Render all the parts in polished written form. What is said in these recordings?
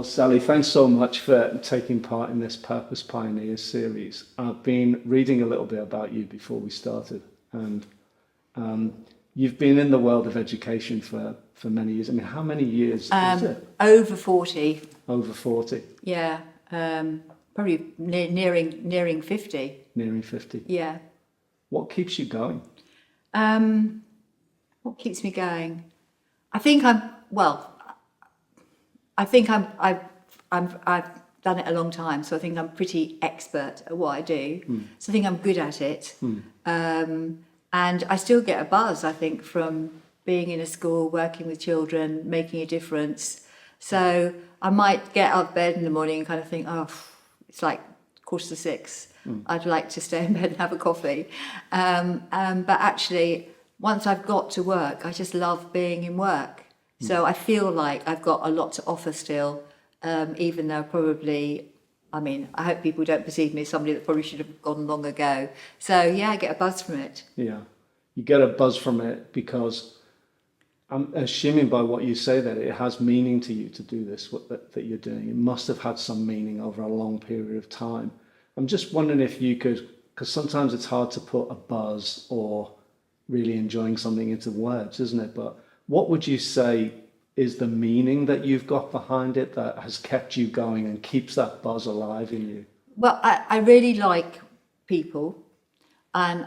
Sally, thanks so much for taking part in this Purpose Pioneers series. I've been reading a little bit about you before we started, and you've been in the world of education for many years. I mean, how many years is it? Over 40. Over 40? Yeah, probably nearing 50. Nearing 50? Yeah. What keeps you going? What keeps me going? I think I've done it a long time, so I think I'm pretty expert at what I do. So I think I'm good at it. And I still get a buzz, I think, from being in a school, working with children, making a difference. So I might get out of bed in the morning and kind of think, oh, it's like 6:15. I'd like to stay in bed and have a coffee. But actually, once I've got to work, I just love being in work. So I feel like I've got a lot to offer still, even though probably, I hope people don't perceive me as somebody that probably should have gone long ago. So yeah, I get a buzz from it. Yeah, you get a buzz from it because I'm assuming by what you say that it has meaning to you to do this, that you're doing. It must have had some meaning over a long period of time. I'm just wondering if you could, because sometimes it's hard to put a buzz or really enjoying something into words, isn't it? But what would you say is the meaning that you've got behind it that has kept you going and keeps that buzz alive in you? Well, I really like people. And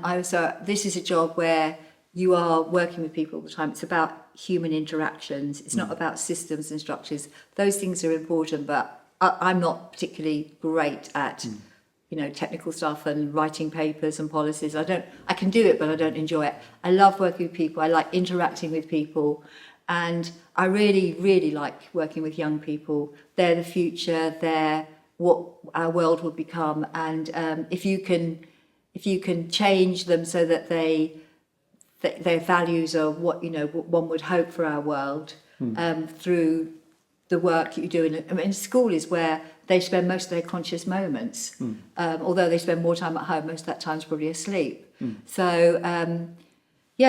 this is a job where you are working with people all the time. It's about human interactions. It's not about systems and structures. Those things are important, but I'm not particularly great at technical stuff and writing papers and policies. I can do it, but I don't enjoy it. I love working with people. I like interacting with people. And I really, really like working with young people. They're the future. They're what our world will become. And if you can change them so that their values are what one would hope for our world, through the work you do in school is where they spend most of their conscious moments. Although they spend more time at home, most of that time is probably asleep. So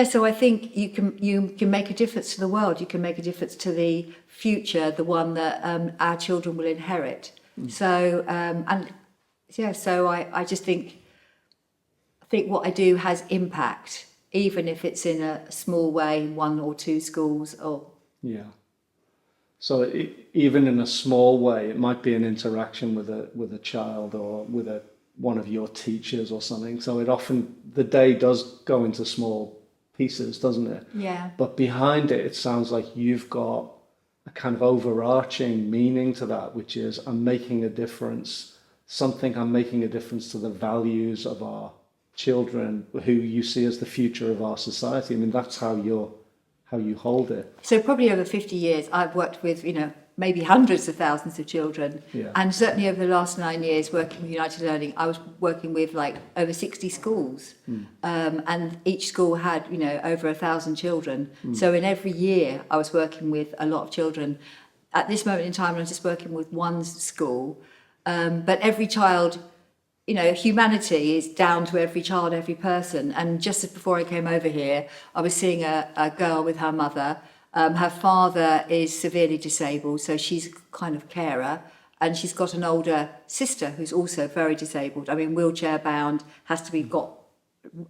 so I think you can make a difference to the world. You can make a difference to the future, the one that our children will inherit. So so I just think what I do has impact, even if it's in a small way, 1 or 2 schools or. Yeah. So even in a small way, it might be an interaction with a child or with one of your teachers or something. So the day does go into small pieces, doesn't it? Yeah. But behind it sounds like you've got a kind of overarching meaning to that, which is I'm making a difference to the values of our children, who you see as the future of our society. I mean, that's how you hold it. So probably over 50 years, I've worked with, maybe hundreds of thousands of children. Yeah. And certainly over the last 9 years working with United Learning, I was working with over 60 schools. And each school had, over 1,000 children. So in every year I was working with a lot of children. At this moment in time, I'm just working with one school. But every child, humanity is down to every child, every person. And just before I came over here, I was seeing a girl with her mother. Her father is severely disabled, so she's a kind of carer. And she's got an older sister who's also very disabled. Wheelchair bound, has to be got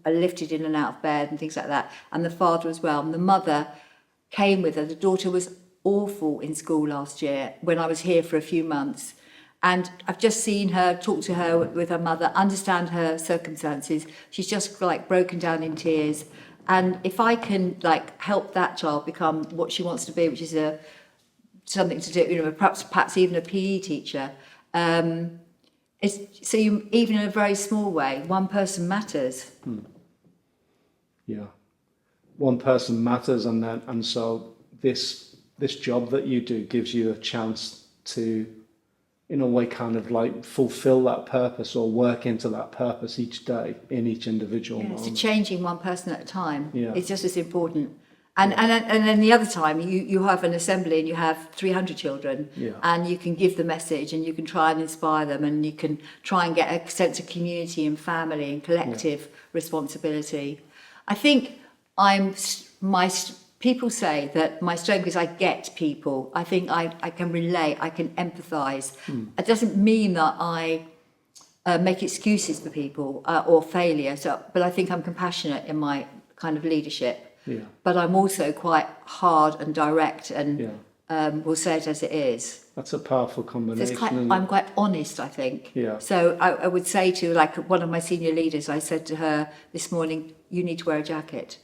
lifted in and out of bed and things like that. And the father as well. And the mother came with her. The daughter was awful in school last year when I was here for a few months. And I've just seen her, talk to her with her mother, understand her circumstances. She's just broken down in tears. And if I can help that child become what she wants to be, which is something to do, perhaps even a PE teacher. Even in a very small way, one person matters. Yeah, one person matters, and so this job that you do gives you a chance to, in a way, kind of fulfill that purpose or work into that purpose each day in each individual moment. So changing one person at a time is just as important. And then the other time you have an assembly and you have 300 children, and you can give the message and you can try and inspire them, and you can try and get a sense of community and family and collective responsibility. I think my people say that my strength is I get people. I think I can relate, I can empathise. It doesn't mean that I make excuses for people or failure. But I think I'm compassionate in my kind of leadership. Yeah. But I'm also quite hard and direct and will say it as it is. That's a powerful So combination. I'm quite honest, I think. Yeah. So I would say to like one of my senior leaders, I said to her this morning, you need to wear a jacket.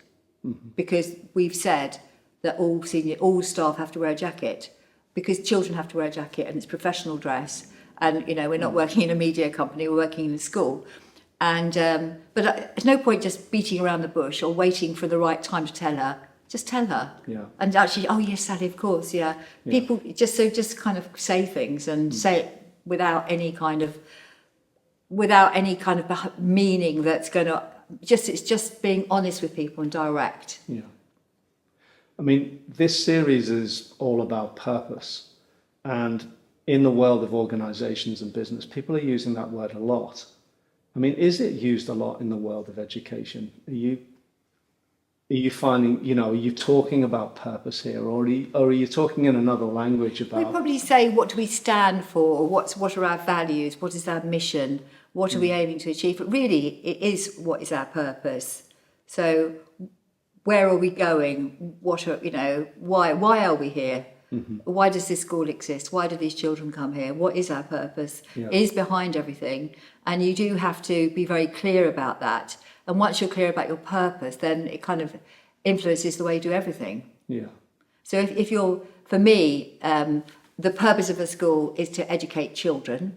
Because we've said that all staff have to wear a jacket, because children have to wear a jacket and it's professional dress. And, you know, we're not working in a media company, we're working in a school. And but there's no point just beating around the bush or waiting for the right time to tell her. Just tell her. Yeah. And actually, oh yes, Sally, of course, yeah. People just kind of say things and say it without any kind of meaning that's going to it's just being honest with people and direct. Yeah. I mean, this series is all about purpose. And in the world of organizations and business, people are using that word a lot. I mean, is it used a lot in the world of education? Are you finding, you know, are you talking about purpose here, or are you talking in another language about... We probably say, what do we stand for? What are our values? What is our mission? What are we aiming to achieve? But really, it is what is our purpose. So where are we going? What are, you know, why are we here? Why does this school exist? Why do these children come here? What is our purpose? Yeah. It is behind everything. And you do have to be very clear about that. And once you're clear about your purpose, then it kind of influences the way you do everything. Yeah. So if you're, for me, the purpose of a school is to educate children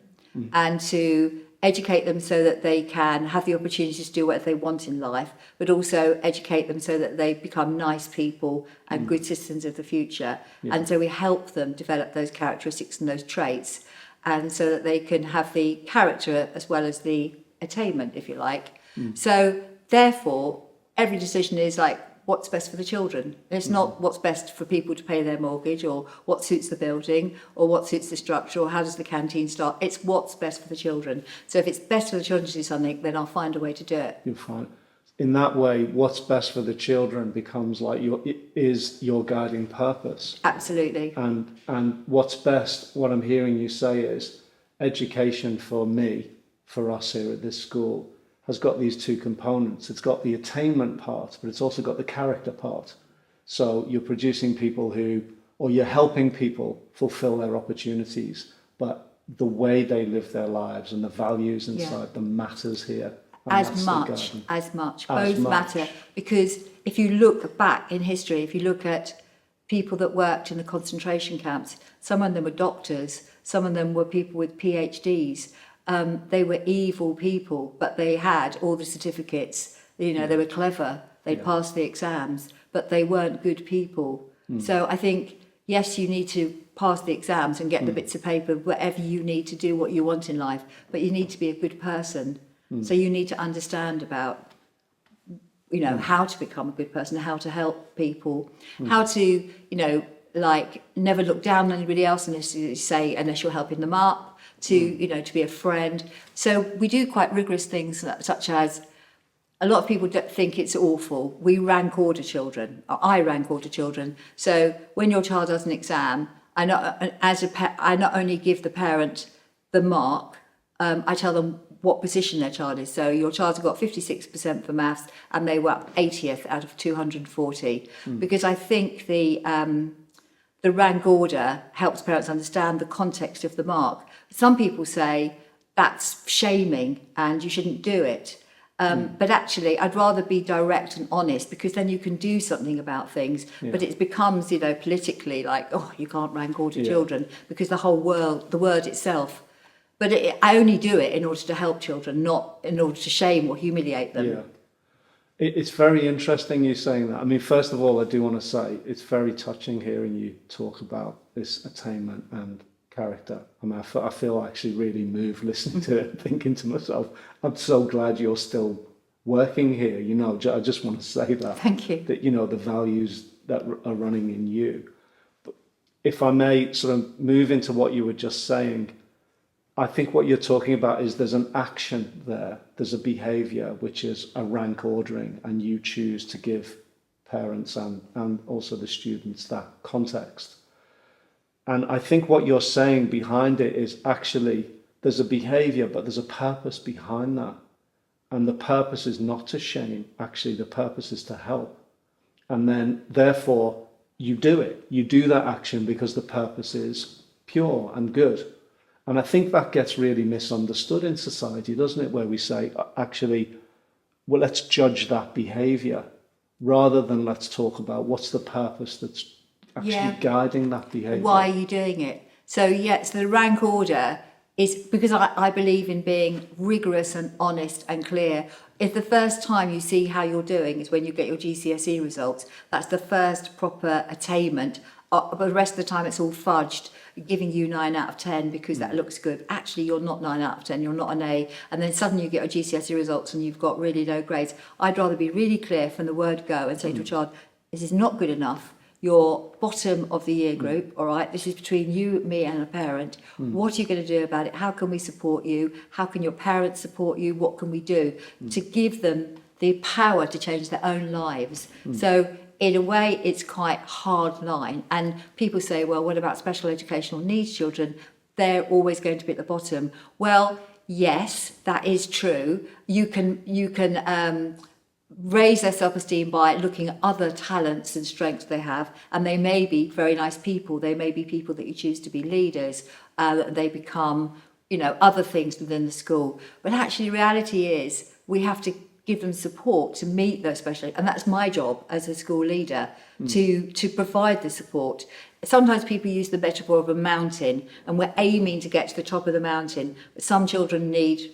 and to educate them so that they can have the opportunity to do what they want in life, but also educate them so that they become nice people and good citizens of the future. Yeah. And so we help them develop those characteristics and those traits, and so that they can have the character as well as the attainment, if you like. So therefore, every decision is like, what's best for the children? It's not what's best for people to pay their mortgage, or what suits the building, or what suits the structure, or how does the canteen start. It's what's best for the children. So if it's best for the children to do something, then I'll find a way to do it. You'll find in that way, what's best for the children becomes like your guiding purpose. Absolutely. And what's best, what I'm hearing you say is, education for me, for us here at this school, has got these two components. It's got the attainment part, but it's also got the character part. So you're producing people or you're helping people fulfill their opportunities, but the way they live their lives and the values inside them matters here. As much. Both matter. Because if you look back in history, if you look at people that worked in the concentration camps, some of them were doctors, some of them were people with PhDs. They were evil people, but they had all the certificates. You know, they were clever. They'd passed the exams, but they weren't good people. So I think, yes, you need to pass the exams and get the bits of paper, whatever you need to do what you want in life, but you need to be a good person. So you need to understand about, you know, how to become a good person, how to help people, how to, you know, like never look down on anybody else unless you're helping them up. To, you know, to be a friend. So we do quite rigorous things such as, a lot of people think it's awful. We rank order children, or I rank order children. So when your child does an exam, I not only give the parent the mark, I tell them what position their child is. So your child's got 56% for maths and they were 80th out of 240. Because I think the rank order helps parents understand the context of the mark. Some people say that's shaming and you shouldn't do it. But actually, I'd rather be direct and honest, because then you can do something about things. Yeah. But it becomes, you know, politically like, oh, you can't rank order children, because the word itself. But I only do it in order to help children, not in order to shame or humiliate them. Yeah. It's very interesting you saying that. I mean, first of all, I do want to say it's very touching hearing you talk about this attainment and character. I mean, I feel actually really moved listening to it, thinking to myself, I'm so glad you're still working here. You know, I just want to say that. Thank you. That, you know, the values that are running in you. But if I may sort of move into what you were just saying, I think what you're talking about is there's an action there. There's a behavior, which is a rank ordering, and you choose to give parents and also the students that context. And I think what you're saying behind it is actually there's a behavior, but there's a purpose behind that. And the purpose is not to shame. Actually, the purpose is to help. And then, therefore, you do it. You do that action because the purpose is pure and good. And I think that gets really misunderstood in society, doesn't it? Where we say, actually, well, let's judge that behavior rather than let's talk about what's the purpose that's actually guiding that behavior. Why are you doing it? So yes, the rank order is because I believe in being rigorous and honest and clear. If the first time you see how you're doing is when you get your GCSE results, that's the first proper attainment. But the rest of the time it's all fudged, giving you 9 out of 10 because that looks good. Actually, you're not 9 out of 10, you're not an A. And then suddenly you get your GCSE results and you've got really low grades. I'd rather be really clear from the word go and say to a child, this is not good enough. You're bottom of the year group, all right? This is between you, me and a parent. What are you going to do about it? How can we support you? How can your parents support you? What can we do to give them the power to change their own lives? So in a way, it's quite hard line. And people say, well, what about special educational needs children? They're always going to be at the bottom. Well, yes, that is true. You can raise their self-esteem by looking at other talents and strengths they have, and they may be very nice people. They may be people that you choose to be leaders. They become, other things within the school. But actually, the reality is we have to give them support to meet those special, and that's my job as a school leader to provide the support. Sometimes people use the metaphor of a mountain, and we're aiming to get to the top of the mountain. But some children need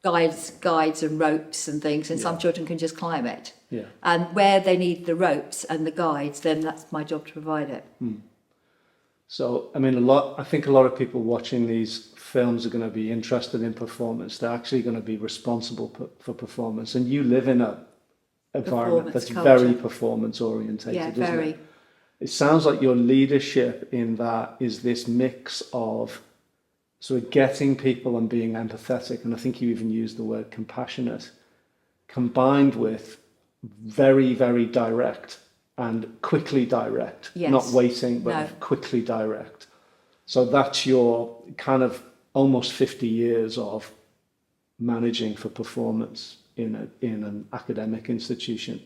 guides and ropes and things, and some children can just climb it. Yeah. And where they need the ropes and the guides, then that's my job to provide it. So, I think a lot of people watching these films are going to be interested in performance. They're actually going to be responsible for performance. And you live in a environment that's very performance orientated, isn't it? It sounds like your leadership in that is this mix of sort of getting people and being empathetic, and I think you even used the word compassionate, combined with very, very direct and quickly direct, not waiting, but quickly direct. So that's your kind of almost 50 years of managing for performance in an academic institution.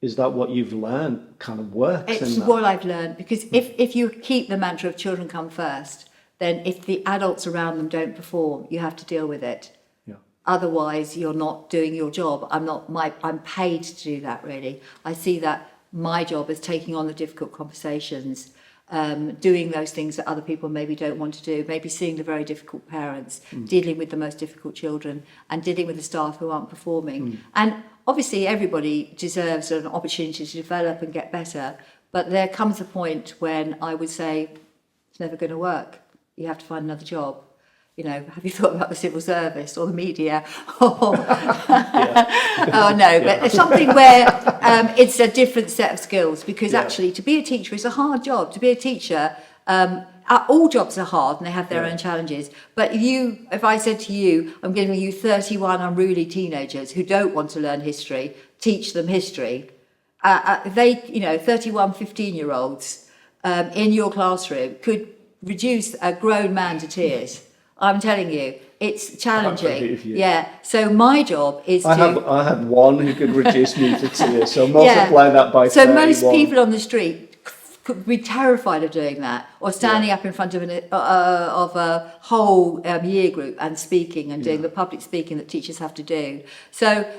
Is that what you've learned kind of works? It's what I've learned, because if you keep the mantra of children come first, then if the adults around them don't perform, you have to deal with it. Yeah. Otherwise, you're not doing your job. I'm paid to do that, really. I see that my job is taking on the difficult conversations, doing those things that other people maybe don't want to do, maybe seeing the very difficult parents, dealing with the most difficult children, and dealing with the staff who aren't performing. And obviously, everybody deserves an opportunity to develop and get better. But there comes a point when I would say, it's never going to work. You have to find another job. Have you thought about the civil service or the media? Oh no, but it's something where it's a different set of skills, because actually to be a teacher is a hard job. To be a teacher, all jobs are hard and they have their own challenges. But if I said to you, I'm giving you 31 unruly teenagers who don't want to learn history, teach them history. 31 15-year-olds in your classroom could reduce a grown man to tears. I'm telling you, it's challenging. So my job is I had one who could reduce me to tears, so multiply that by 31. So most people on the street could be terrified of doing that, or standing up in front of a whole year group and speaking and doing the public speaking that teachers have to do. So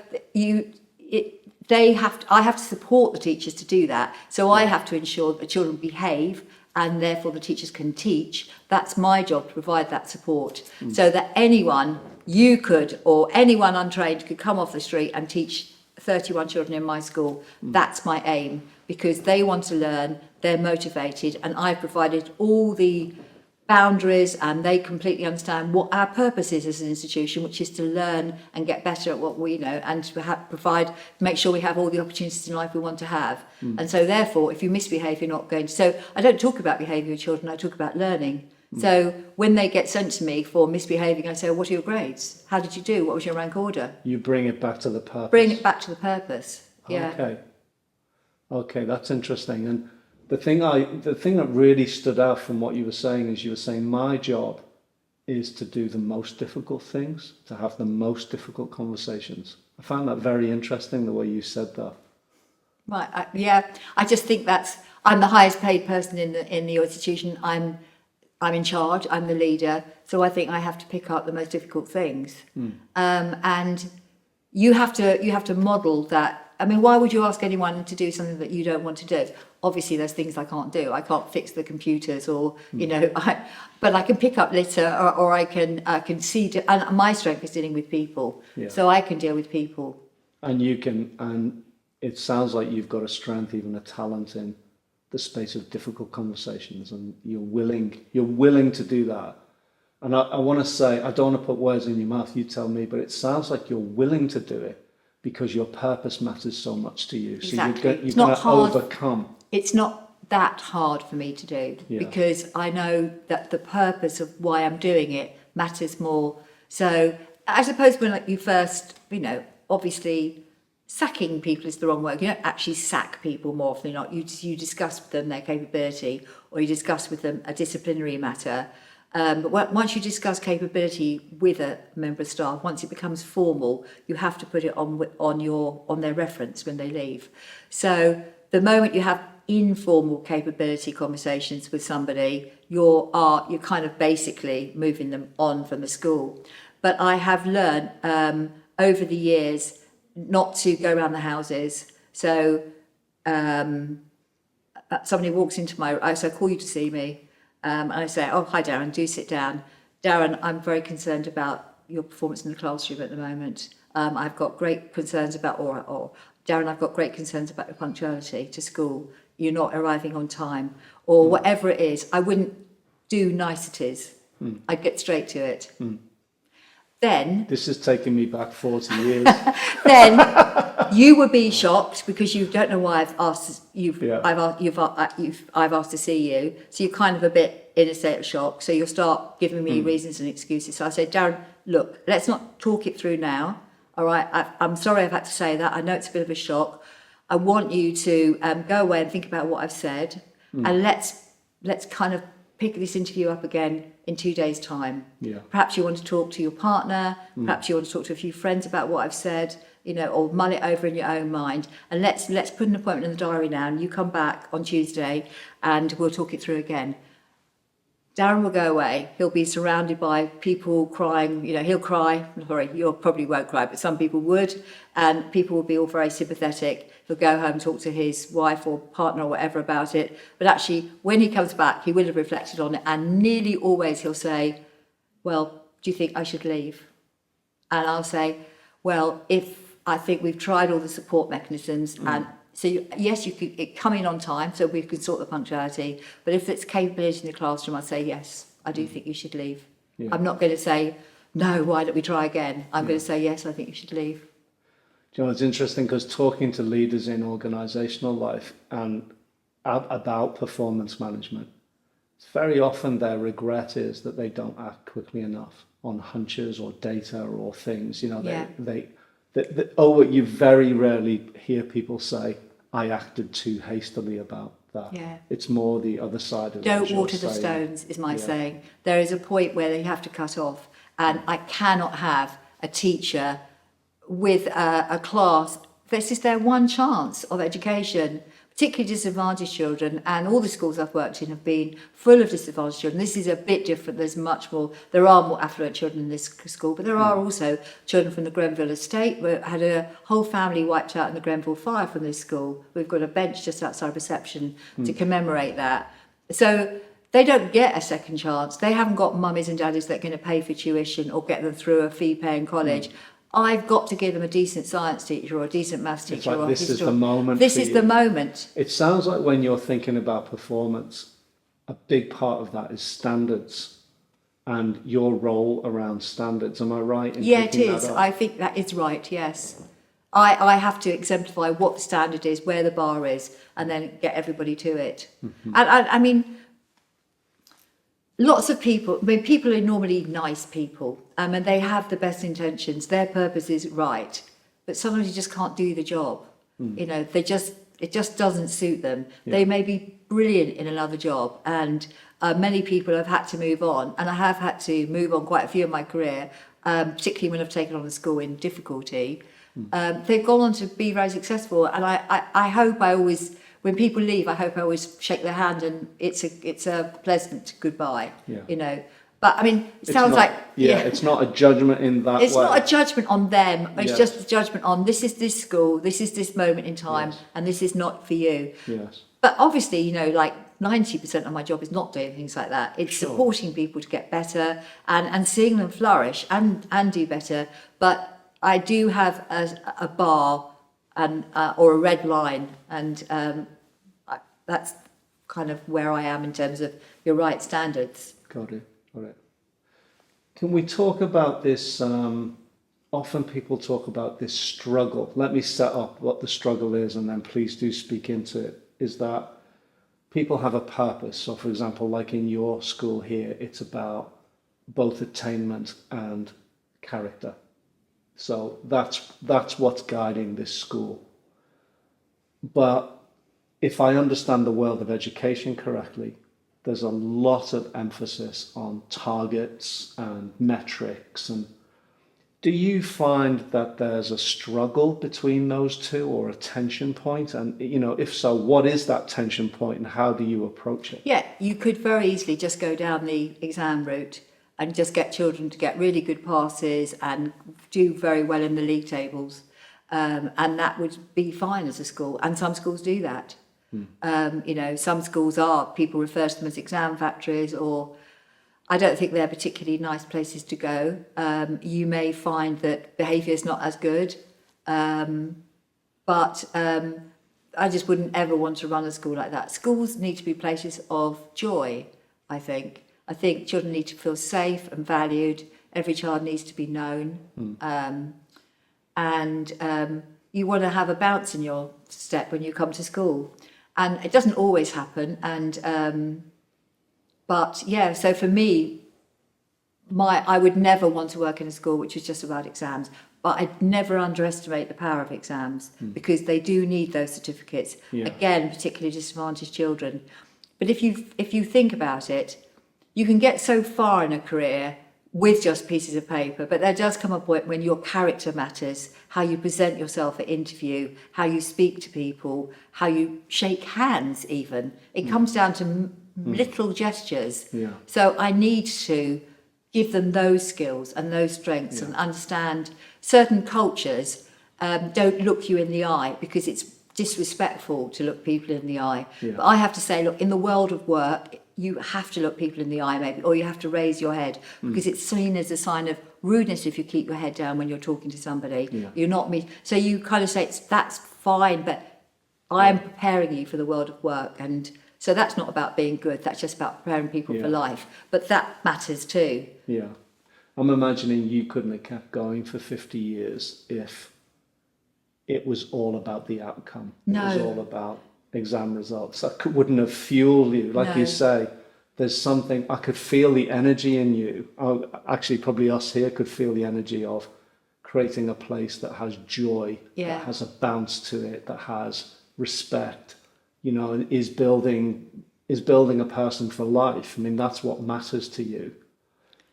I have to support the teachers to do that. So I have to ensure that the children behave, and therefore the teachers can teach. That's my job, to provide that support, so that anyone untrained could come off the street and teach 31 children in my school. That's my aim, because they want to learn, they're motivated, and I've provided all the boundaries, and they completely understand what our purpose is as an institution, which is to learn and get better at what we know, and to make sure we have all the opportunities in life we want to have. And so therefore, if you misbehave, you're not going to. So I don't talk about behaviour with children, I talk about learning. So when they get sent to me for misbehaving, I say, what are your grades? How did you do? What was your rank order? You bring it back to the purpose. Bring it back to the purpose. Yeah. Okay. Okay, that's interesting. And the thing that really stood out from what you were saying is you were saying my job is to do the most difficult things, to have the most difficult conversations. I found that very interesting, the way you said that. Right. I just think I'm the highest paid person in the institution. I'm in charge. I'm the leader. So I think I have to pick up the most difficult things. And you have to model that. I mean, why would you ask anyone to do something that you don't want to do? Obviously, there's things I can't do. I can't fix the computers, or but I can pick up litter, or I can see. And my strength is dealing with people, so I can deal with people. And you can, and it sounds like you've got a strength, even a talent in the space of difficult conversations, and you're willing to do that. And I want to say, I don't want to put words in your mouth. You tell me, but it sounds like you're willing to do it because your purpose matters so much to you. Exactly. So you're going to overcome. It's not that hard for me to do because I know that the purpose of why I'm doing it matters more. So I suppose when you first, obviously sacking people is the wrong word. You don't actually sack people more often than not. You discuss with them their capability, or you discuss with them a disciplinary matter. But once you discuss capability with a member of staff, once it becomes formal, you have to put it on their reference when they leave. So the moment you have informal capability conversations with somebody, you're kind of basically moving them on from the school. But I have learned over the years not to go around the houses. So somebody walks into so I call you to see me. And I say, oh, hi, Darren, do sit down. Darren, I'm very concerned about your performance in the classroom at the moment. I've got great concerns about, or Darren, I've got great concerns about your punctuality to school. You're not arriving on time, or whatever it is. I wouldn't do niceties. I'd get straight to it. Then this is taking me back 40 years. Then you would be shocked because you don't know why I've asked I've asked to see you. So you're kind of a bit in a state of shock. So you'll start giving me reasons and excuses. So I say, Darren, look, let's not talk it through now. All right, I'm sorry I've had to say that. I know it's a bit of a shock. I want you to go away and think about what I've said, and let's kind of pick this interview up again in 2 days' time. Perhaps you want to talk to your partner, perhaps you want to talk to a few friends about what I've said, or mull it over in your own mind. And let's put an appointment in the diary now, and you come back on Tuesday and we'll talk it through again. Darren will go away. He'll be surrounded by people crying. He'll cry. Sorry, you probably won't cry, but some people would. And people will be all very sympathetic. He'll go home, talk to his wife or partner or whatever about it. But actually, when he comes back, he will have reflected on it. And nearly always he'll say, well, do you think I should leave? And I'll say, well, if I think we've tried all the support mechanisms and so yes, you could come in on time, so we can sort the punctuality. But if it's capability in the classroom, I'd say, yes, I do think you should leave. I'm not going to say, no, why don't we try again? I'm going to say, yes, I think you should leave. Do you know, it's interesting because talking to leaders in organisational life and about performance management, it's very often their regret is that they don't act quickly enough on hunches or data or things. You very rarely hear people say, I acted too hastily about that. It's more the other side of it. Don't water the stones is my saying. There is a point where they have to cut off, and I cannot have a teacher with a class. This is their one chance of education, particularly disadvantaged children, and all the schools I've worked in have been full of disadvantaged children. This is a bit different. There are more affluent children in this school, but there are also children from the Grenville estate. We had a whole family wiped out in the Grenville fire from this school. We've got a bench just outside reception to commemorate that. So they don't get a second chance. They haven't got mummies and daddies that are going to pay for tuition or get them through a fee-paying college. I've got to give them a decent science teacher or a decent maths teacher. It's like, this is the moment. This is the moment. It sounds like when you're thinking about performance, a big part of that is standards and your role around standards. Am I right? It is. I think that is right, yes. I have to exemplify what the standard is, where the bar is, and then get everybody to it. And I mean, lots of people, people are normally nice people, and they have the best intentions. Their purpose is right, but sometimes you just can't do the job. They just, It just doesn't suit them. They may be brilliant in another job, and many people have had to move on, and I have had to move on quite a few in my career, particularly when I've taken on a school in difficulty. They've gone on to be very successful, and I hope I always, when people leave, I hope I always shake their hand and it's a pleasant goodbye, you know. But I mean, it sounds like it's not a judgment in that it's way. not a judgment on them. It's just a judgment on this is this school, this is this moment in time, and this is not for you. Yes. But obviously, you know, like 90% of my job is not doing things like that. It's supporting people to get better and seeing them flourish and do better. But I do have a bar and or a red line, and that's kind of where I am in terms of your right standards. Got it. Can we talk about this? Often people talk about this struggle. Let me set up what the struggle is, and then please do speak into it. Is that people have a purpose. So, for example, like in your school here, it's about both attainment and character. So that's what's guiding this school. But if I understand the world of education correctly, there's a lot of emphasis on targets and metrics. And do you find that there's a struggle between those two, or a tension point? And, you know, if so, what is that tension point and how do you approach it? Yeah, you could very easily just go down the exam route and just get children to get really good passes and do very well in the league tables. And that would be fine as a school. And some schools do that. You know, some schools people refer to them as exam factories, or I don't think they're particularly nice places to go. You may find that behaviour is not as good, but I just wouldn't ever want to run a school like that. Schools need to be places of joy, I think. I think children need to feel safe and valued. Every child needs to be known. And you want to have a bounce in your step when you come to school. And it doesn't always happen. And but yeah, so for me, I would never want to work in a school which is just about exams. But I'd never underestimate the power of exams, because they do need those certificates. Again, particularly disadvantaged children. But if you think about it, you can get so far in a career with just pieces of paper, but there does come a point when your character matters, how you present yourself at interview, how you speak to people, how you shake hands even. It comes down to little gestures. So I need to give them those skills and those strengths and understand certain cultures don't look you in the eye because it's disrespectful to look people in the eye. But I have to say, look, in the world of work, you have to look people in the eye maybe, or you have to raise your head, because it's seen as a sign of rudeness if you keep your head down when you're talking to somebody. You're not me. So you kind of say, that's fine, but I am preparing you for the world of work. And so that's not about being good, that's just about preparing people for life. But that matters too. Yeah. I'm imagining you couldn't have kept going for 50 years if it was all about the outcome. No. It was all about exam results. That wouldn't have fueled you. Like you say, there's something, I could feel the energy in you. Actually, probably us here could feel the energy of creating a place that has joy, that has a bounce to it, that has respect, you know, and is building a person for life. I mean, that's what matters to you.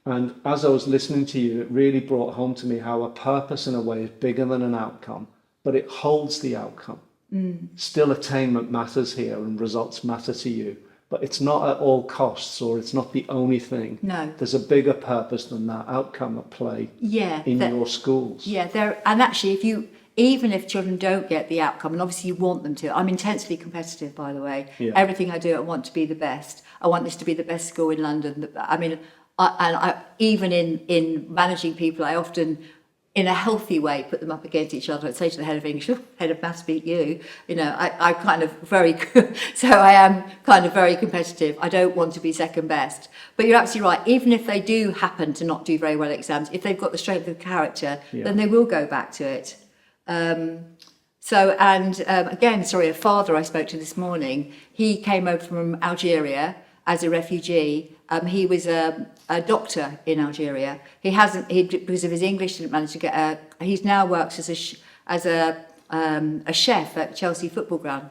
And as I was listening to you, it really brought home to me how a purpose in a way is bigger than an outcome, but it holds the outcome. Still, attainment matters here and results matter to you, but it's not at all costs, or it's not the only thing. No. There's a bigger purpose than that outcome at play in your schools. And actually, even if children don't get the outcome, and obviously you want them to, I'm intensely competitive, by the way. Everything I do, I want to be the best. I want this to be the best school in London. I mean, even in managing people, I often, in a healthy way, put them up against each other. I'd say to the head of English, head of maths beat you. You know, I kind of so I am kind of very competitive. I don't want to be second best. But you're absolutely right. Even if they do happen to not do very well at exams, if they've got the strength of character, then they will go back to it. Again, a father I spoke to this morning, he came over from Algeria as a refugee. He was a doctor in Algeria. Because of his English, didn't manage to get he now works as a a chef at Chelsea Football Ground.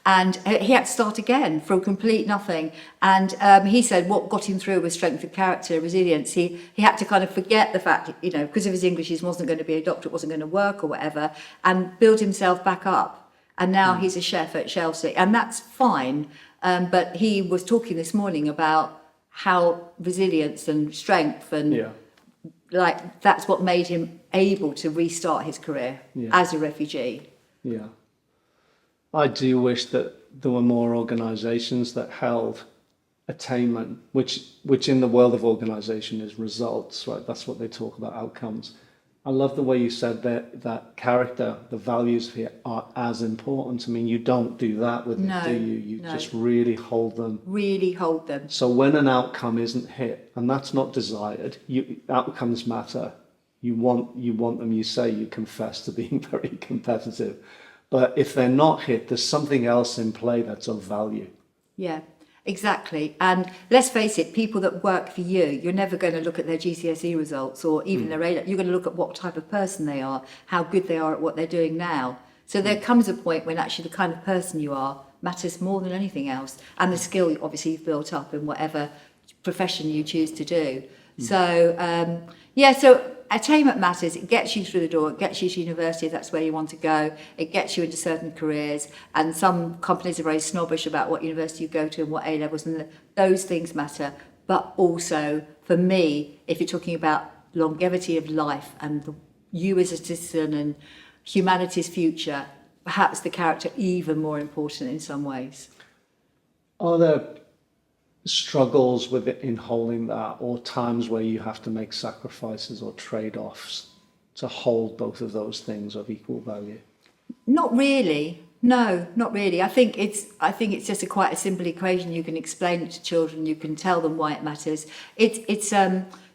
And he had to start again from complete nothing. And he said what got him through was strength of character, resilience. He had to kind of forget the fact, you know, because of his English, he wasn't going to be a doctor, it wasn't going to work or whatever, and build himself back up. And now he's a chef at Chelsea, and that's fine. But he was talking this morning about how resilience and strength and like that's what made him able to restart his career as a refugee. Yeah. I do wish that there were more organisations that held attainment, which in the world of organisation is results, right? That's what they talk about, outcomes. I love the way you said that character, the values here are as important. I mean, you don't do that with it, do you? You just really hold them. Really hold them. So when an outcome isn't hit, and that's not desired, outcomes matter. You want them, you say, you confess to being very competitive. But if they're not hit, there's something else in play that's of value. Yeah, exactly. And let's face it, people that work for you, you're never going to look at their GCSE results or even their A-level. You're going to look at what type of person they are, how good they are at what they're doing now. So there comes a point when actually the kind of person you are matters more than anything else. And the skill, obviously, you've built up in whatever profession you choose to do. So, so attainment matters. It gets you through the door. It gets you to university if that's where you want to go. It gets you into certain careers. And some companies are very snobbish about what university you go to and what A-levels, and those things matter. But also, for me, if you're talking about longevity of life and you as a citizen and humanity's future, perhaps the character even more important in some ways. Are there struggles with it in holding that, or times where you have to make sacrifices or trade-offs to hold both of those things of equal value? Not really. No, not really. I think it's just quite a simple equation. You can explain it to children. You can tell them why it matters. It's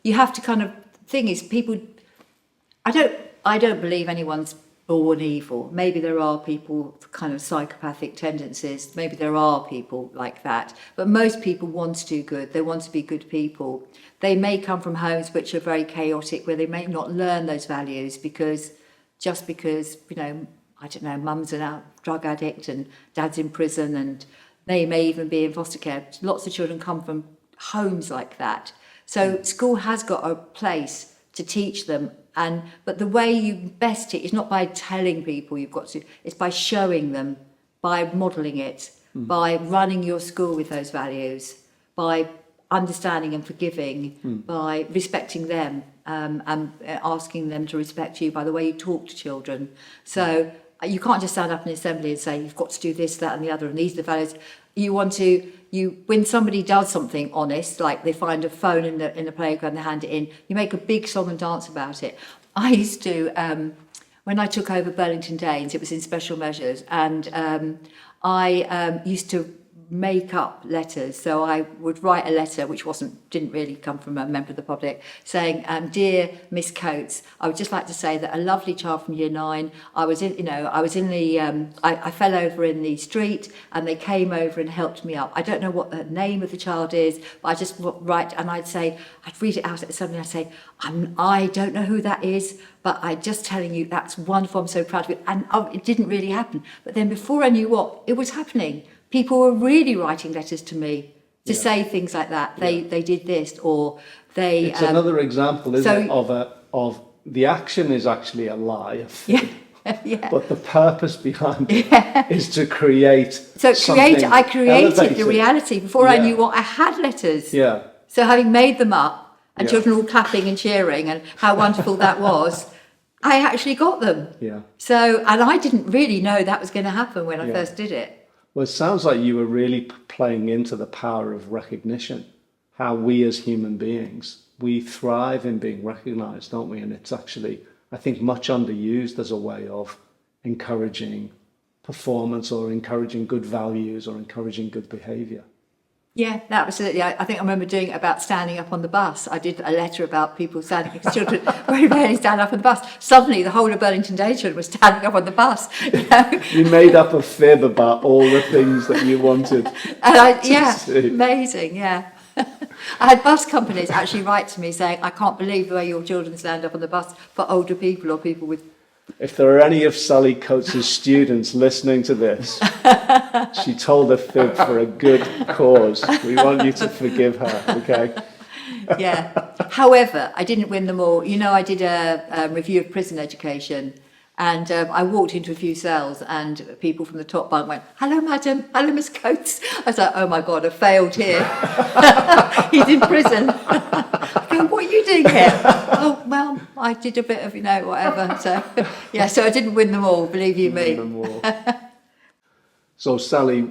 you have to kind of, thing is, people, I don't believe anyone's born evil. Maybe there are people with kind of psychopathic tendencies. Maybe there are people like that. But most people want to do good. They want to be good people. They may come from homes which are very chaotic, where they may not learn those values because, you know, I don't know, mum's a drug addict and dad's in prison and they may even be in foster care. Lots of children come from homes like that. So school has got a place to teach them. But the way you best teach is not by telling people you've got to, it's by showing them, by modelling it, by running your school with those values, by understanding and forgiving, by respecting them and asking them to respect you by the way you talk to children. So you can't just stand up in an assembly and say you've got to do this, that and the other, and these are the values. When somebody does something honest, like they find a phone in the playground, they hand it in, you make a big song and dance about it. I used to, when I took over Burlington Danes, it was in special measures, and I used to make up letters. So I would write a letter, which didn't really come from a member of the public, saying, "Dear Miss Coates, I would just like to say that a lovely child from Year 9. I fell over in the street, and they came over and helped me up. I don't know what the name of the child is, but I just write, and I'd read it out at somebody, and I'd say, I don't know who that is, but I'm just telling you that's wonderful. I'm so proud of you." And it didn't really happen. But then before I knew what, it was happening. People were really writing letters to me to say things like that. They did this, or they. It's another example, isn't it, of the action is actually a lie, a fib, but the purpose behind it is to create. I created the reality before I knew what. I had letters. Yeah. So having made them up, and children all clapping and cheering, and how wonderful that was. I actually got them. Yeah. So, and I didn't really know that was going to happen when I first did it. Well, it sounds like you were really playing into the power of recognition, how we as human beings, we thrive in being recognised, don't we? And it's actually, I think, much underused as a way of encouraging performance or encouraging good values or encouraging good behaviour. Yeah, absolutely. I think I remember doing it about standing up on the bus. I did a letter about people standing, because children very rarely stand up on the bus. Suddenly, the whole of Burlington Danes children were standing up on the bus. You know? You made up a fib about all the things that you wanted. And amazing, yeah. I had bus companies actually write to me saying, "I can't believe the way your children stand up on the bus for older people or people with If there are any of Sally Coates' students listening to this, she told a fib for a good cause. We want you to forgive her, okay? Yeah. However, I didn't win them all. You know, I did a review of prison education, and I walked into a few cells, and people from the top bunk went, "Hello, madam. Hello, Miss Coates." I was like, "Oh my God, I failed here." He's in prison. I go, "What are you doing here?" "Oh, well, I did a bit of, whatever." So, yeah, so I didn't win them all, believe you me. Win them all. So, Sally,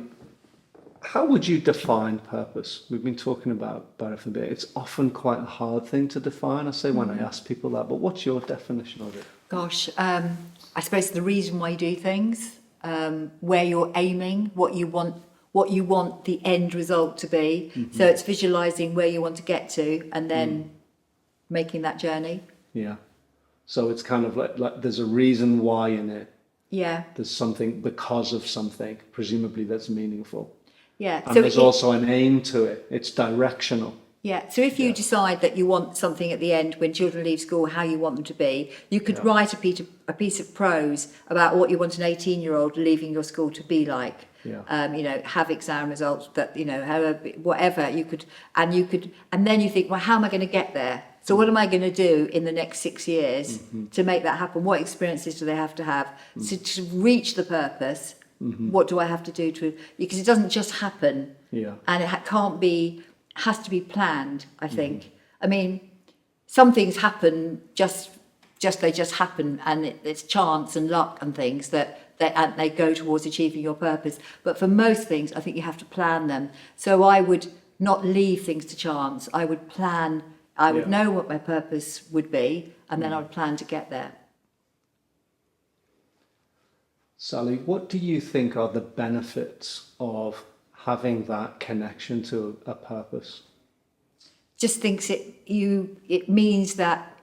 how would you define purpose? We've been talking about it for a bit. It's often quite a hard thing to define, I say, when I ask people that, but what's your definition of it? Gosh, I suppose the reason why you do things, where you're aiming, what you want the end result to be. Mm-hmm. So it's visualizing where you want to get to and then making that journey. Yeah. So it's kind of like there's a reason why in it. Yeah. There's something because of something, presumably that's meaningful. Yeah. And so there's also an aim to it. It's directional. Yeah. So if you decide that you want something at the end when children leave school, how you want them to be, you could write a piece of prose about what you want an 18-year-old leaving your school to be like. Yeah. Have exam results that, however, whatever you could, and then you think, well, how am I going to get there? So what am I going to do in the next 6 years to make that happen? What experiences do they have to have to reach the purpose? What do I have to do because it doesn't just happen. Yeah. And it has to be planned, I think. I mean, some things happen they just happen, and it's chance and luck and things that they go towards achieving your purpose. But for most things, I think you have to plan them. So I would not leave things to chance. I would plan. I would know what my purpose would be, and then I would plan to get there. Sally, what do you think are the benefits of having that connection to a purpose? Just thinks it means that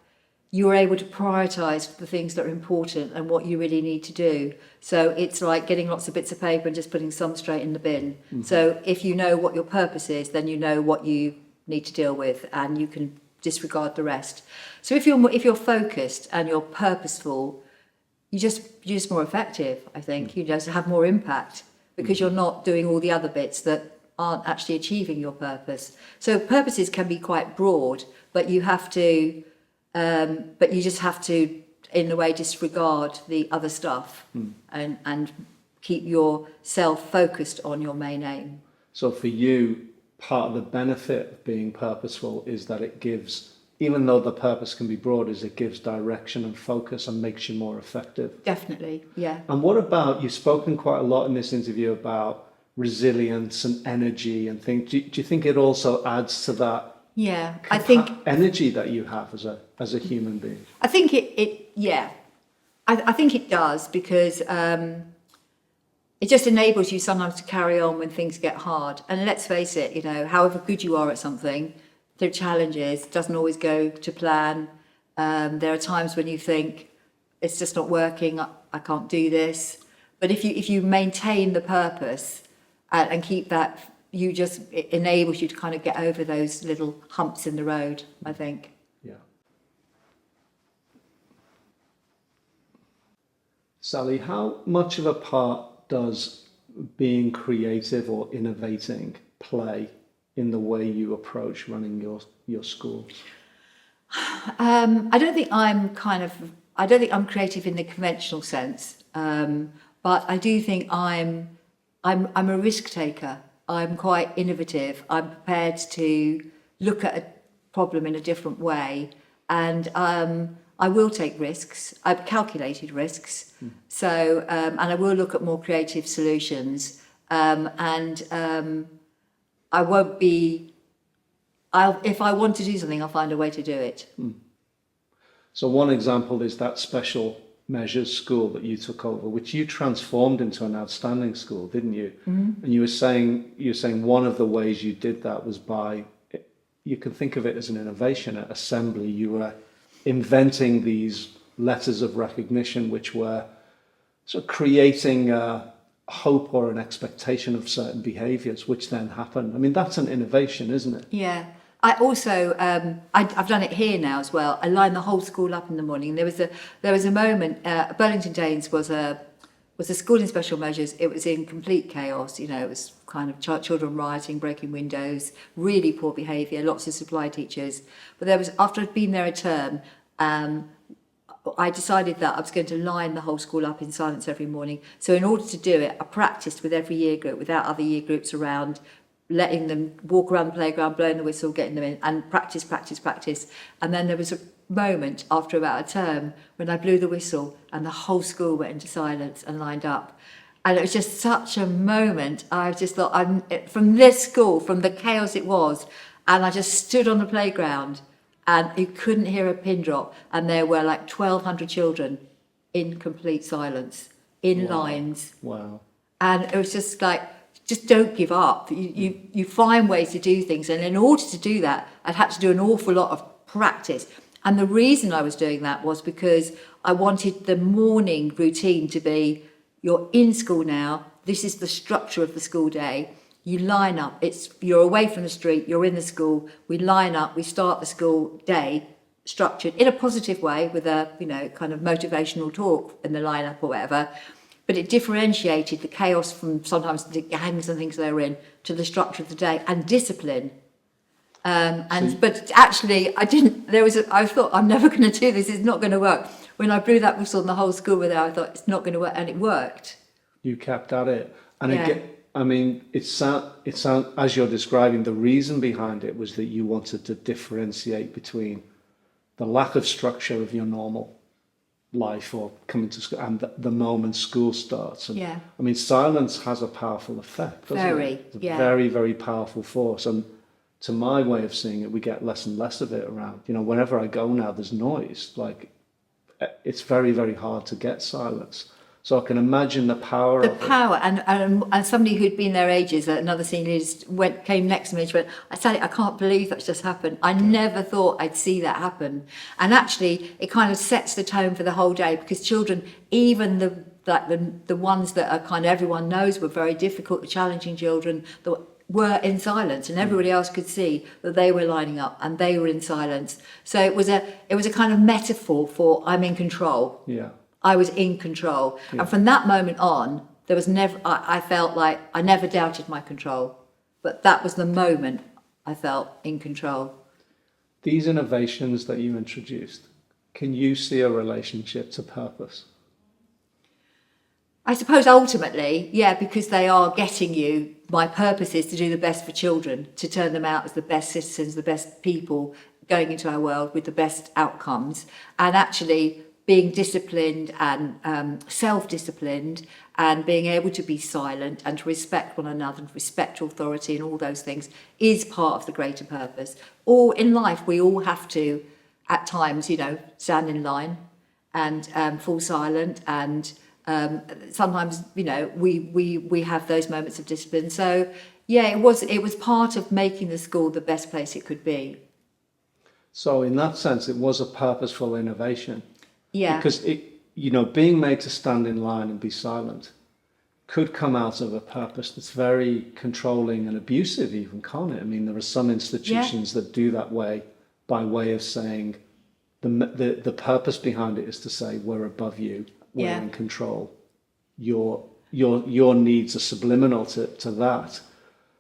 you're able to prioritise the things that are important and what you really need to do. So it's like getting lots of bits of paper and just putting some straight in the bin. So if you know what your purpose is, then you know what you need to deal with, and you can disregard the rest. So if you're focused and you're purposeful, you're just more effective, I think. You just have more impact because you're not doing all the other bits that aren't actually achieving your purpose. So purposes can be quite broad, but you just have to, in a way, disregard the other stuff and keep yourself focused on your main aim. So for you, part of the benefit of being purposeful is that it gives, even though the purpose can be broad, is it gives direction and focus and makes you more effective. Definitely, yeah. And what about, you've spoken quite a lot in this interview about resilience and energy and things. Do you think it also adds to that? Yeah, I think energy that you have as a human being. I think I think it does, because it just enables you sometimes to carry on when things get hard. And let's face it, however good you are at something, there are challenges. It doesn't always go to plan. There are times when you think it's just not working. I can't do this. But if you maintain the purpose and keep that, it enables you to kind of get over those little humps in the road, I think. Yeah. Sally, how much of a part does being creative or innovating play in the way you approach running your school? I don't think I'm creative in the conventional sense, but I do think I'm a risk taker. I'm quite innovative. I'm prepared to look at a problem in a different way, and I will take risks. I've calculated risks, so and I will look at more creative solutions. I won't be. If I want to do something, I'll find a way to do it. So one example is that special measures school that you took over, which you transformed into an outstanding school, didn't you? Mm-hmm. And you were saying one of the ways you did that was by, you can think of it as an innovation at assembly. You were inventing these letters of recognition, which were sort of creating a hope or an expectation of certain behaviours, which then happen. I mean, that's an innovation, isn't it? Yeah, I also, I've done it here now as well. I line the whole school up in the morning. There was a moment. Burlington Danes was a school in special measures. It was in complete chaos. You know, it was kind of children rioting, breaking windows, really poor behaviour, lots of supply teachers. But after I'd been there a term, I decided that I was going to line the whole school up in silence every morning. So in order to do it, I practiced with every year group, without other year groups around, letting them walk around the playground, blowing the whistle, getting them in, and practice. And then there was a moment after about a term when I blew the whistle and the whole school went into silence and lined up. And it was just such a moment. I just thought, from this school, from the chaos it was, and I just stood on the playground and you couldn't hear a pin drop. And there were like 1,200 children in complete silence, in lines. Wow. And it was just like, just don't give up. You find ways to do things. And in order to do that, I'd had to do an awful lot of practice. And the reason I was doing that was because I wanted the morning routine to be, you're in school now, this is the structure of the school day. You line up, you're away from the street, you're in the school, we line up, we start the school day structured in a positive way with a, kind of motivational talk in the lineup or whatever. But it differentiated the chaos from sometimes the gangs and things they were in to the structure of the day and discipline. But actually, I thought, I'm never going to do this, it's not going to work. When I blew that whistle and the whole school were there, I thought, it's not going to work, and it worked. You kept at it. And it sounds, as you're describing, the reason behind it was that you wanted to differentiate between the lack of structure of your normal life or coming to school and the moment school starts. And I mean, silence has a powerful effect, doesn't it? It's a very, very powerful force. And to my way of seeing it, we get less and less of it around. Whenever I go now, there's noise. Like, it's very, very hard to get silence. So I can imagine the power of it. And somebody who'd been their ages, another senior leader, came next to me and went, I can't believe that's just happened. I never thought I'd see that happen. And actually, it kind of sets the tone for the whole day, because children, even the ones that are kind of everyone knows were very difficult, the challenging children, were in silence, and everybody else could see that they were lining up and they were in silence. So it was a kind of metaphor for, I'm in control. Yeah. I was in control. Yeah. And from that moment on, there was never, I felt like I never doubted my control, but that was the moment I felt in control. These innovations that you introduced, can you see a relationship to purpose? I suppose ultimately, yeah, because they are getting you, my purpose is to do the best for children, to turn them out as the best citizens, the best people going into our world with the best outcomes, and actually being disciplined and self-disciplined and being able to be silent and to respect one another and respect authority and all those things is part of the greater purpose. Or in life, we all have to, at times, stand in line and fall silent, and sometimes, we have those moments of discipline. So, yeah, it was part of making the school the best place it could be. So in that sense, it was a purposeful innovation. Yeah. Because being made to stand in line and be silent could come out of a purpose that's very controlling and abusive even, can't it? I mean, there are some institutions that do that by way of saying the purpose behind it is to say, we're above you, we're in control. Your needs are subliminal to that.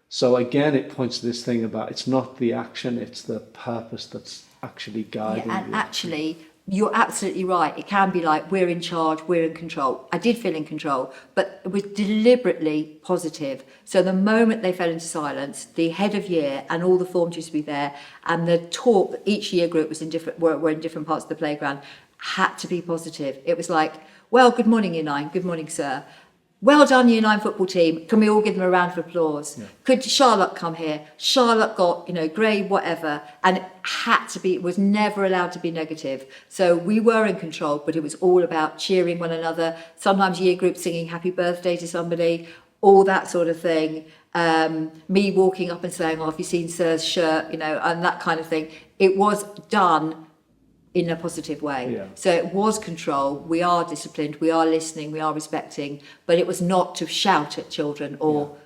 So again, it points to this thing about, it's not the action, it's the purpose that's actually guiding you. And actually, you're absolutely right. It can be like, we're in charge, we're in control. I did feel in control, but it was deliberately positive. So the moment they fell into silence, the head of year and all the form used to be there, and the talk, each year group was were in different parts of the playground, had to be positive. It was like, well, good morning, Year 9. Good morning, sir. Well done, Year 9 football team. Can we all give them a round of applause? Yeah. Could Charlotte come here? Charlotte got, grade whatever. And it was never allowed to be negative. So we were in control, but it was all about cheering one another. Sometimes year groups singing happy birthday to somebody, all that sort of thing. Me walking up and saying, have you seen Sir's shirt? And that kind of thing. It was done in a positive way. Yeah. So it was control. We are disciplined, we are listening, we are respecting, but it was not to shout at children or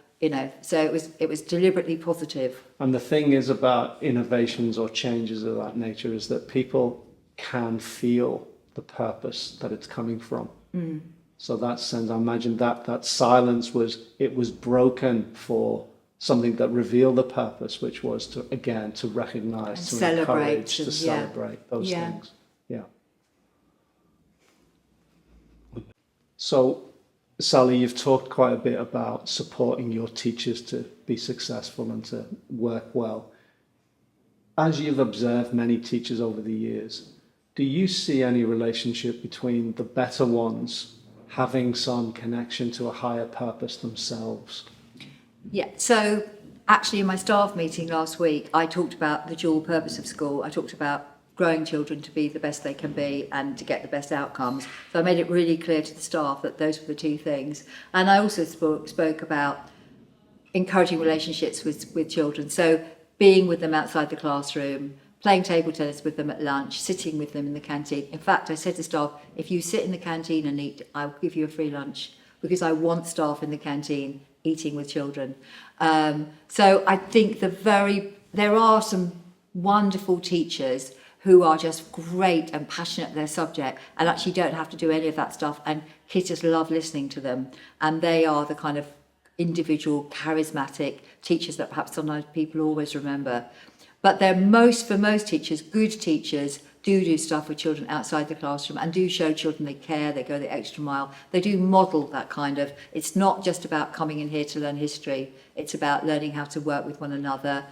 So it was deliberately positive. And the thing is about innovations or changes of that nature is that people can feel the purpose that it's coming from. So that sense, I imagine that silence was broken for something that revealed the purpose, which was to recognize, to encourage, to celebrate those things. Yeah. So, Sally, you've talked quite a bit about supporting your teachers to be successful and to work well. As you've observed many teachers over the years, do you see any relationship between the better ones having some connection to a higher purpose themselves? Yeah, so actually in my staff meeting last week, I talked about the dual purpose of school. I talked about growing children to be the best they can be and to get the best outcomes. So I made it really clear to the staff that those were the two things. And I also spoke about encouraging relationships with children. So being with them outside the classroom, playing table tennis with them at lunch, sitting with them in the canteen. In fact, I said to staff, if you sit in the canteen and eat, I'll give you a free lunch, because I want staff in the canteen eating with children. So I think there are some wonderful teachers who are just great and passionate at their subject and actually don't have to do any of that stuff, and kids just love listening to them. And they are the kind of individual charismatic teachers that perhaps sometimes people always remember. But for most teachers, good teachers do stuff with children outside the classroom and do show children they care, they go the extra mile. They do model that kind of, it's not just about coming in here to learn history, it's about learning how to work with one another,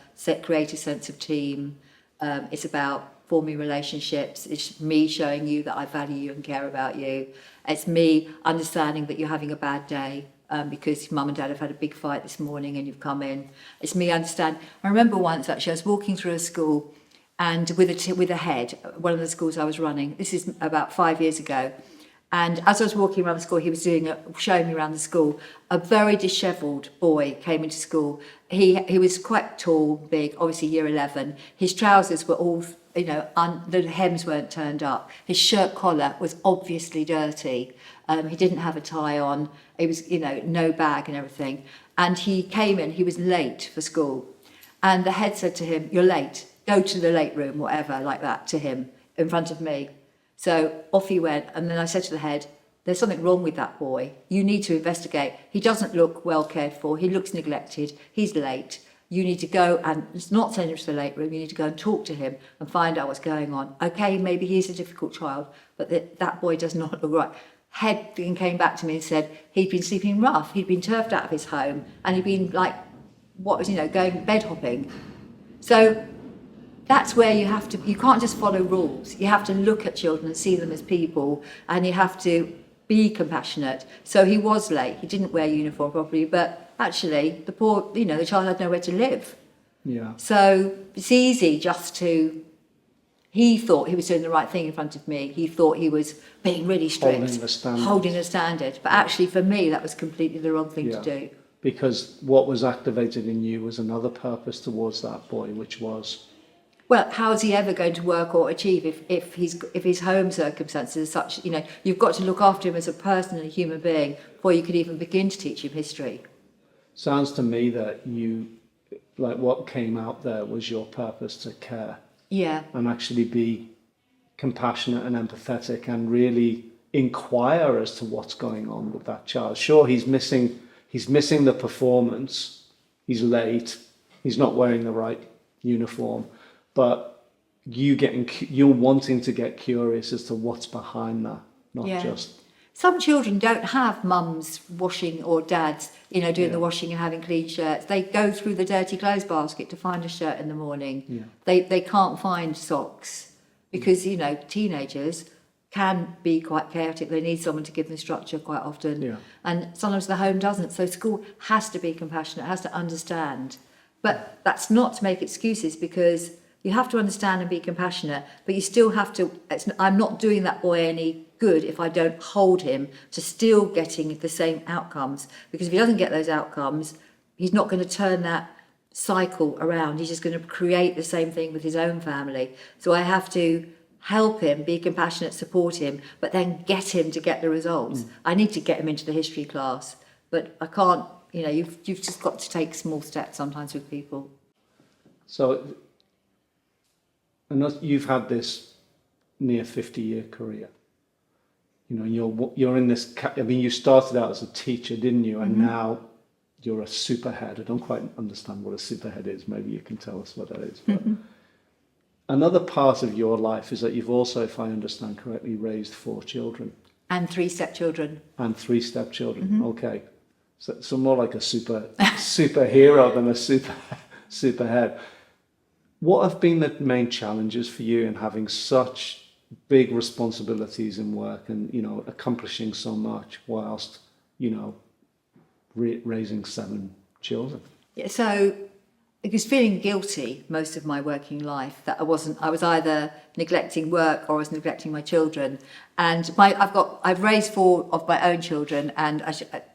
create a sense of team. It's about forming relationships. It's me showing you that I value you and care about you. It's me understanding that you're having a bad day because mum and dad have had a big fight this morning and you've come in. It's me understand. I remember once actually I was walking through a school and with a head, one of the schools I was running. This is about 5 years ago. And as I was walking around the school, he was showing me around the school. A very dishevelled boy came into school. He was quite tall, big, obviously year 11. His trousers were all, the hems weren't turned up. His shirt collar was obviously dirty. He didn't have a tie on. He was, no bag and everything. And he came in, he was late for school. And the head said to him, "You're late. Go to the late room," whatever, like that, to him, in front of me. So off he went, and then I said to the head, "There's something wrong with that boy. You need to investigate. He doesn't look well cared for. He looks neglected. He's late. You need to go and not send him to the late room. You need to go and talk to him and find out what's going on. Okay, maybe he's a difficult child, but that boy does not look right." Head then came back to me and said he'd been sleeping rough. He'd been turfed out of his home, and he'd been going bed hopping. So that's where you can't just follow rules. You have to look at children and see them as people, and you have to be compassionate. So he was late. He didn't wear uniform properly, but actually the child had nowhere to live. Yeah. So it's easy he thought he was doing the right thing in front of me. He thought he was being really strict. Holding the standard. But actually for me, that was completely the wrong thing to do. Because what was activated in you was another purpose towards that boy, which was... Well, how is he ever going to work or achieve if his home circumstances are such, you've got to look after him as a person and a human being before you could even begin to teach him history. Sounds to me that what came out there was your purpose to care. Yeah. And actually be compassionate and empathetic and really inquire as to what's going on with that child. Sure, he's missing the performance. He's late. He's not wearing the right uniform. But you're wanting to get curious as to what's behind that, not just... Some children don't have mums washing or dads, doing the washing and having clean shirts. They go through the dirty clothes basket to find a shirt in the morning. Yeah. They can't find socks because, teenagers can be quite chaotic. They need someone to give them structure quite often. Yeah. And sometimes the home doesn't. So school has to be compassionate, has to understand. But that's not to make excuses, because you have to understand and be compassionate, but you still have to... I'm not doing that boy any good if I don't hold him to still getting the same outcomes. Because if he doesn't get those outcomes, he's not going to turn that cycle around. He's just going to create the same thing with his own family. So I have to help him, be compassionate, support him, but then get him to get the results. I need to get him into the history class, but I can't you know, you've just got to take small steps sometimes with people. So, and you've had this near 50-year career. You know, you're in this. I mean, you started out as a teacher, didn't you? And now you're a superhead. I don't quite understand what a superhead is. Maybe you can tell us what that is. But another part of your life is that you've also, if I understand correctly, raised 4 children. And 3 stepchildren. And 3 stepchildren. Okay, so more like a superhero than a superhead. What have been the main challenges for you in having such big responsibilities in work and, you know, accomplishing so much whilst, you know, raising 7 children? Yeah, so I was feeling guilty most of my working life that I was either neglecting work or I was neglecting my children. And I've raised 4 of my own children, and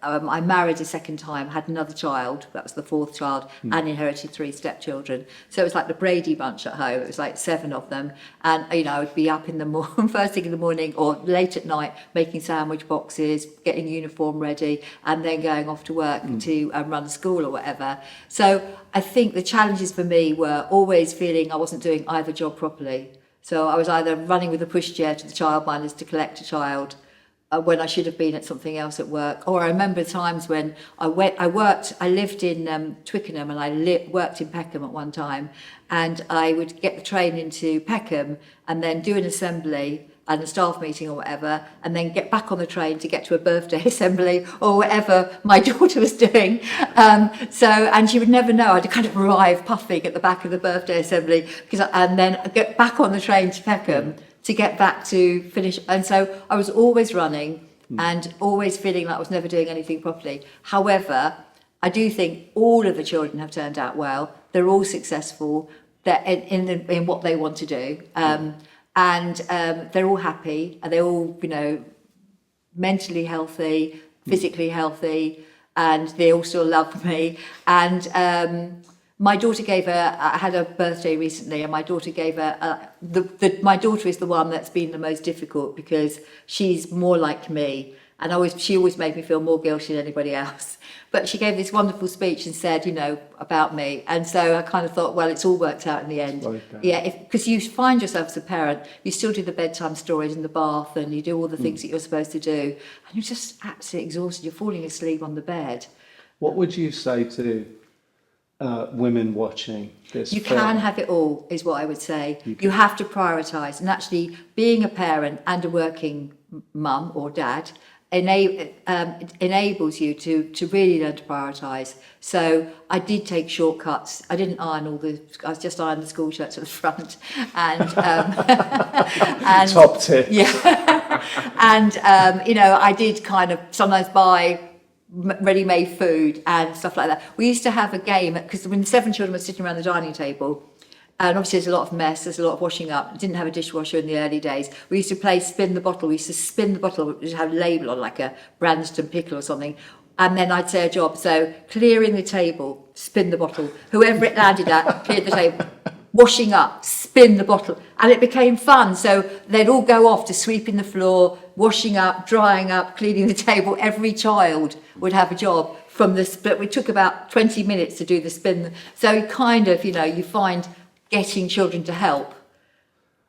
I married a second time, had another child, that was the 4th child, and inherited 3 stepchildren. So it was like the Brady Bunch at home. It was like 7 of them. And, you know, I would be up in the morning, first thing in the morning or late at night, making sandwich boxes, getting uniform ready, and then going off to work to run a school or whatever. So I think the challenges for me were always feeling I wasn't doing either job properly. So I was either running with a pushchair to the childminders to collect a child when I should have been at something else at work. Or I remember times when I lived in Twickenham, and I worked in Peckham at one time, and I would get the train into Peckham and then do an assembly and a staff meeting or whatever, and then get back on the train to get to a birthday assembly or whatever my daughter was doing. And she would never know. I'd kind of arrive puffing at the back of the birthday assembly, and then get back on the train to Peckham to get back to finish. And so I was always running and always feeling like I was never doing anything properly. However, I do think all of the children have turned out well. They're all successful. They're in what they want to do. And they're all happy, and they're all, you know, mentally healthy, physically healthy, and they all still love me. And my daughter I had a birthday recently, and my daughter gave her, my daughter is the one that's been the most difficult because she's more like me. And she always made me feel more guilty than anybody else. But she gave this wonderful speech and said, you know, about me. And so I kind of thought, well, it's all worked out in the end. Okay. Yeah, because you find yourself as a parent, you still do the bedtime stories in the bath, and you do all the things that you're supposed to do. And you're just absolutely exhausted. You're falling asleep on the bed. What would you say to women watching this? You can have it all, is what I would say. You have to prioritise. And actually, being a parent and a working mum or dad enables you to really learn to prioritise. So I did take shortcuts. I didn't iron I just ironed the school shirts at the front. And, and top tip. Yeah. And, you know, I did kind of sometimes buy ready-made food and stuff like that. We used to have a game, because when the 7 children were sitting around the dining table, and obviously there's a lot of mess, there's a lot of washing up. I didn't have a dishwasher in the early days. We used to play spin the bottle. We used to spin the bottle, which had a label on, like a Branston pickle or something. And then I'd say a job. So clearing the table, spin the bottle. Whoever it landed at, cleared the table. Washing up, spin the bottle. And it became fun. So they'd all go off to sweeping the floor, washing up, drying up, cleaning the table. Every child would have a job from the split. We took about 20 minutes to do the spin. So kind of, you know, you find getting children to help.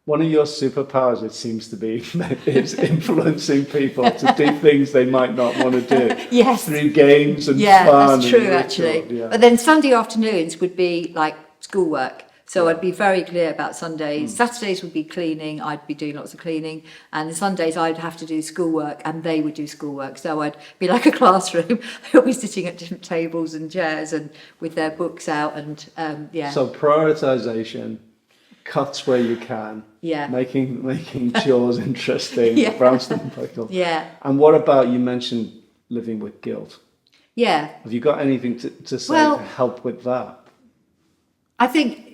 One of your superpowers, it seems to be, is influencing people to do things they might not want to do. Yes. Through games and fun. Yeah, that's true, actually. Yeah. But then Sunday afternoons would be like schoolwork. So I'd be very clear about Sundays. Saturdays would be cleaning. I'd be doing lots of cleaning. And Sundays I'd have to do schoolwork, and they would do schoolwork. So I'd be like a classroom. They'd be sitting at different tables and chairs and with their books out. And yeah. So prioritisation, cuts where you can. Yeah. Making chores interesting. Yeah. Branston pickle. Yeah. And what about, you mentioned living with guilt. Yeah. Have you got anything to say to help with that? I think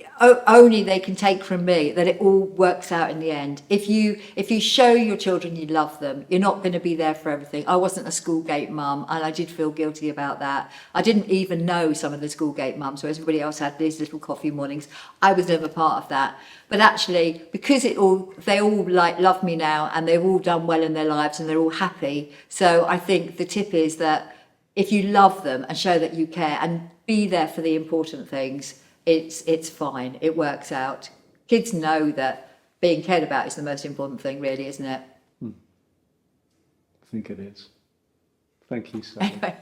only they can take from me that it all works out in the end. If you show your children you love them, you're not going to be there for everything. I wasn't a school gate mum, and I did feel guilty about that. I didn't even know some of the school gate mums, so everybody else had these little coffee mornings. I was never part of that. But actually, because they all like love me now, and they've all done well in their lives, and they're all happy. So I think the tip is that if you love them and show that you care and be there for the important things, it's fine. It works out. Kids know that being cared about is the most important thing, really, isn't it? I think it is. Thank you, Sally. Anyway.